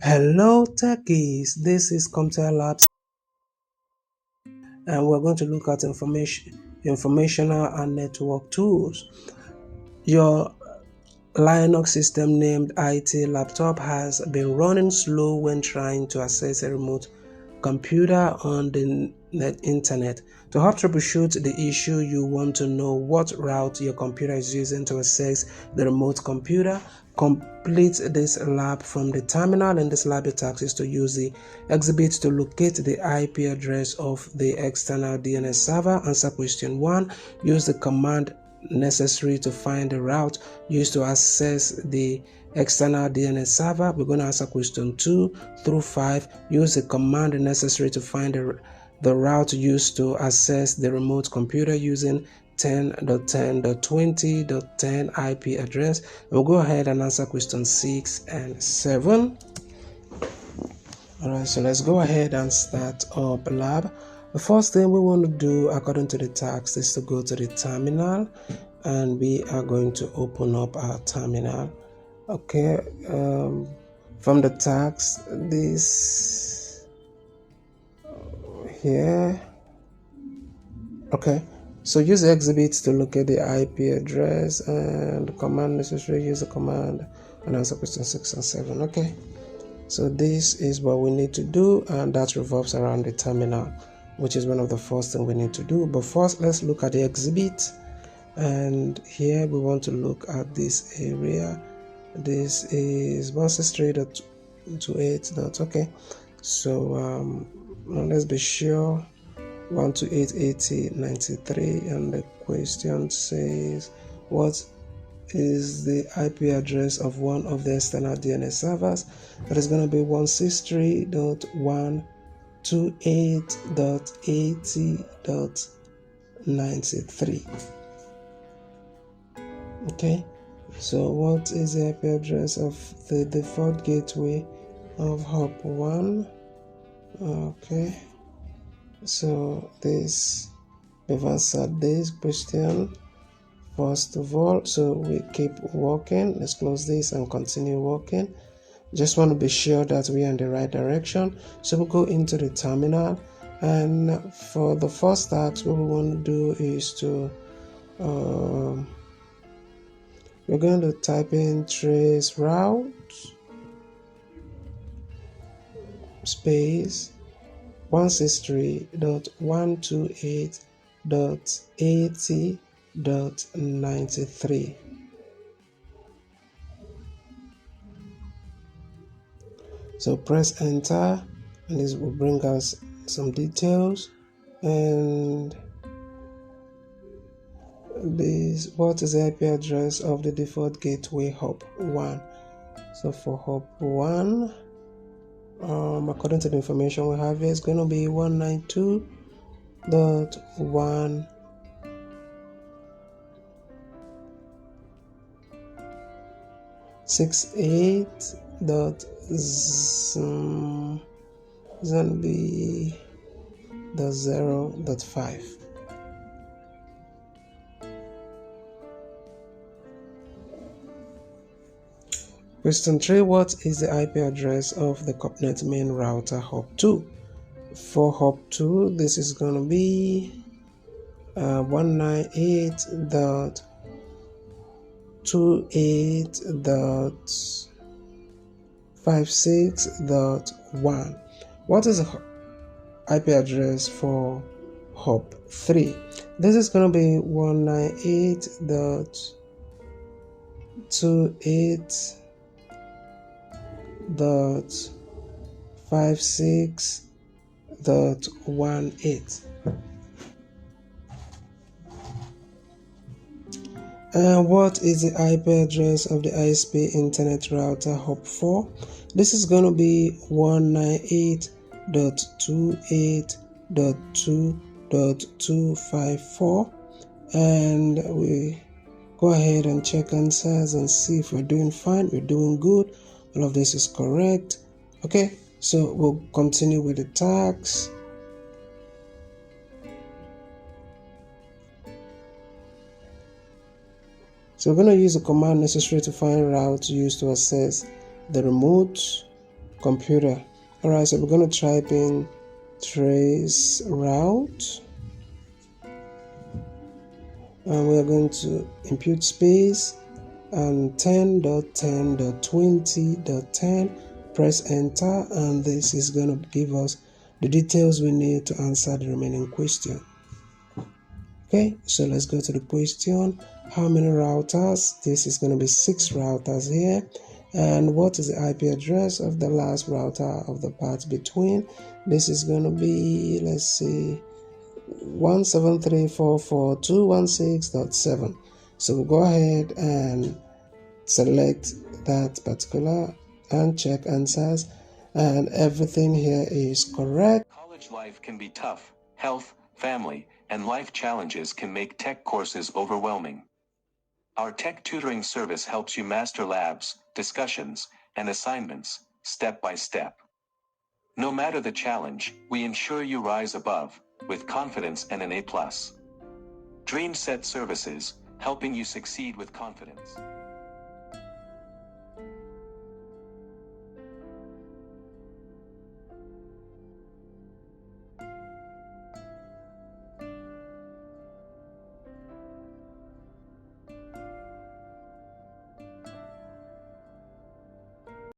Hello techies, this is CompTIA Labs and we're going to look at informational and network tools. Your Linux system named IT laptop has been running slow when trying to access a remote computer on the internet. To help troubleshoot the issue, you want to know what route your computer is using to access the remote computer. Complete this lab from the terminal. In this lab, your task is to use the exhibit to locate the IP address of the external DNS server. Answer question 1. Use the command necessary to find the route used to access the external DNS server. We're going to answer question 2 through 5. Use the command necessary to find the route used to access the remote computer using 10.10.20.10 IP address. We'll go ahead and answer question 6 and 7. Alright, so let's go ahead and start up lab. The first thing we want to do according to the task is to go to the terminal, and we are going to open up our terminal. Okay, from the task, this here. Okay, so use the exhibits to locate the IP address, and the command necessary, use the command, and answer question 6 and 7. Okay, so this is what we need to do, and that revolves around the terminal, which is one of the first things we need to do. But first, let's look at the exhibit. And here we want to look at this area. This is 163.28. Okay, so let's be sure 128.80.93, and the question says what is the IP address of one of the external DNS servers. That is going to be 163.128.80.93. Okay, so what is the IP address of the default gateway of hop 1? Okay, so we've answered this question first of all, so we keep working. Let's close this and continue working. Just want to be sure that we are in the right direction, so we'll go into the terminal, and for the first task, what we want to do is to we're going to type in trace route space 163.128.80.93. So press enter, and this will bring us some details. And what is the IP address of the default gateway hop 1? So for hop 1, according to the information we have here, it's going to be 192.168. It's going to be the 0.5. Question 3. What is the IP address of the CompNet main router hop 2? For hop 2, this is going to be 198.28.56.1. What is the IP address for hop 3? This is going to be 198.28.56.18. And what is the IP address of the ISP internet router hop 4? This is going to be 198.28.2.254, and we go ahead and check answers and see if we're doing fine. We're doing good. All of this is correct. Okay, so we'll continue with the tags. So we're going to use the command necessary to find routes used to access the remote computer. Alright, so we're going to type in traceroute, and we're going to impute space and 10.10.20.10, press enter, and this is going to give us the details we need to answer the remaining question. Okay, so let's go to the question. How many routers? This is going to be 6 routers here. And what is the IP address of the last router of the path between? This is going to be, let's see, 173.44.216.7. So we'll go ahead and select that particular and check answers, and everything here is correct. College life can be tough. Health, family, and life challenges can make tech courses overwhelming. Our tech tutoring service helps you master labs, discussions, and assignments, step by step. No matter the challenge, we ensure you rise above, with confidence and an A+. Dream Set Services, helping you succeed with confidence.